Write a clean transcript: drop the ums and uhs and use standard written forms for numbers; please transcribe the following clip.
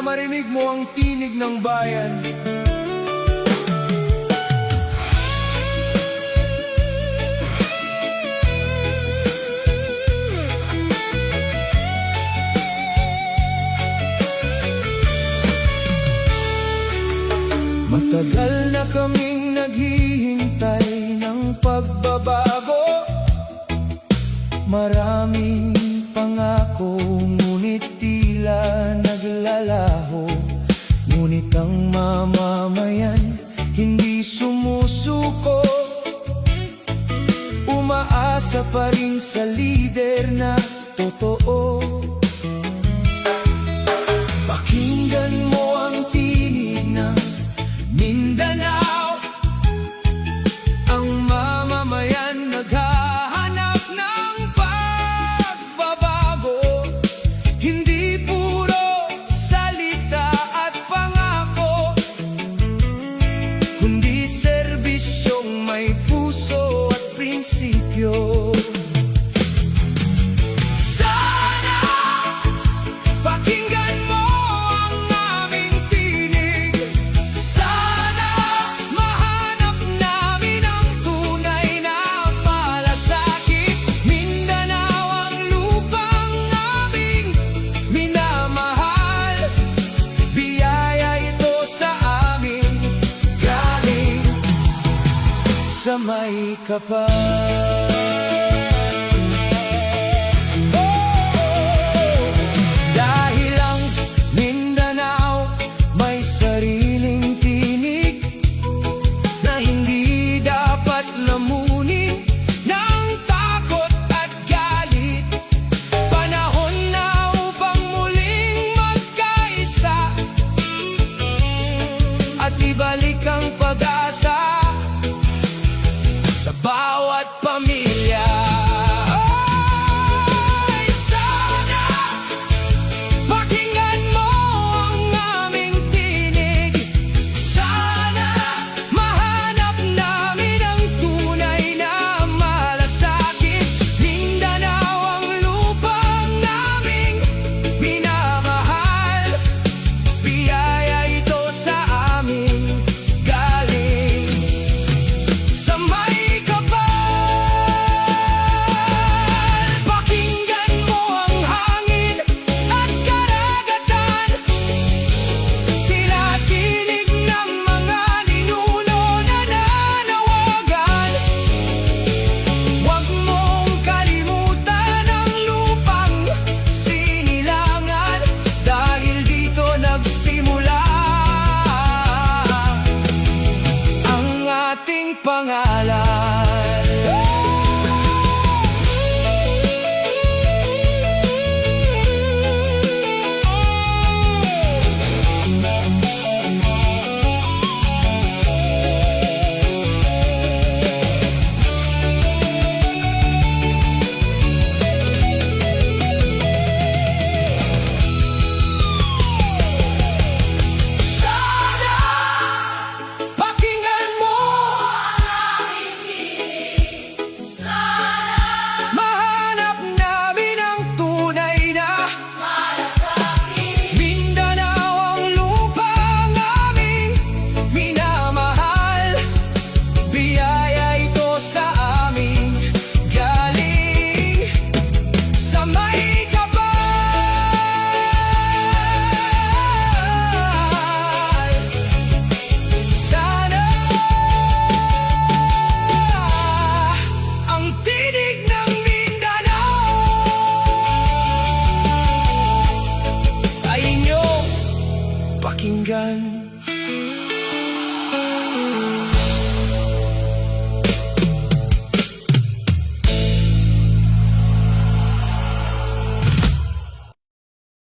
marinig mo ang tinig ng bayan. Matagal na kaming naghihintay ng pagbabago. Maraming pangako, ngunit tila naglalaho. Ngunit ang mamamayan hindi sumusuko. Umaasa pa rin sa lider na totoo. Pakinggan mo ang tinig ng Mindanao. Ang mamamayan naghahanap ng pagbabago. Hindi puro salita at pangako, kundi serbisyong may puso at prinsipyo. Sa may kapal, dahil ang Mindanao may sariling tinig na hindi dapat lamunin ng takot at galit. Panahon na upang muling magkaisa at ibalik ang pag-asa sa bawat pamilya. Ay, sana pakinggan mo ang aming tinig. Sana mahanap namin ang tunay na malasakit. Mindanao ang lupang naming minamahal. Biyaya ito sa amin galing sa may pangalan. Be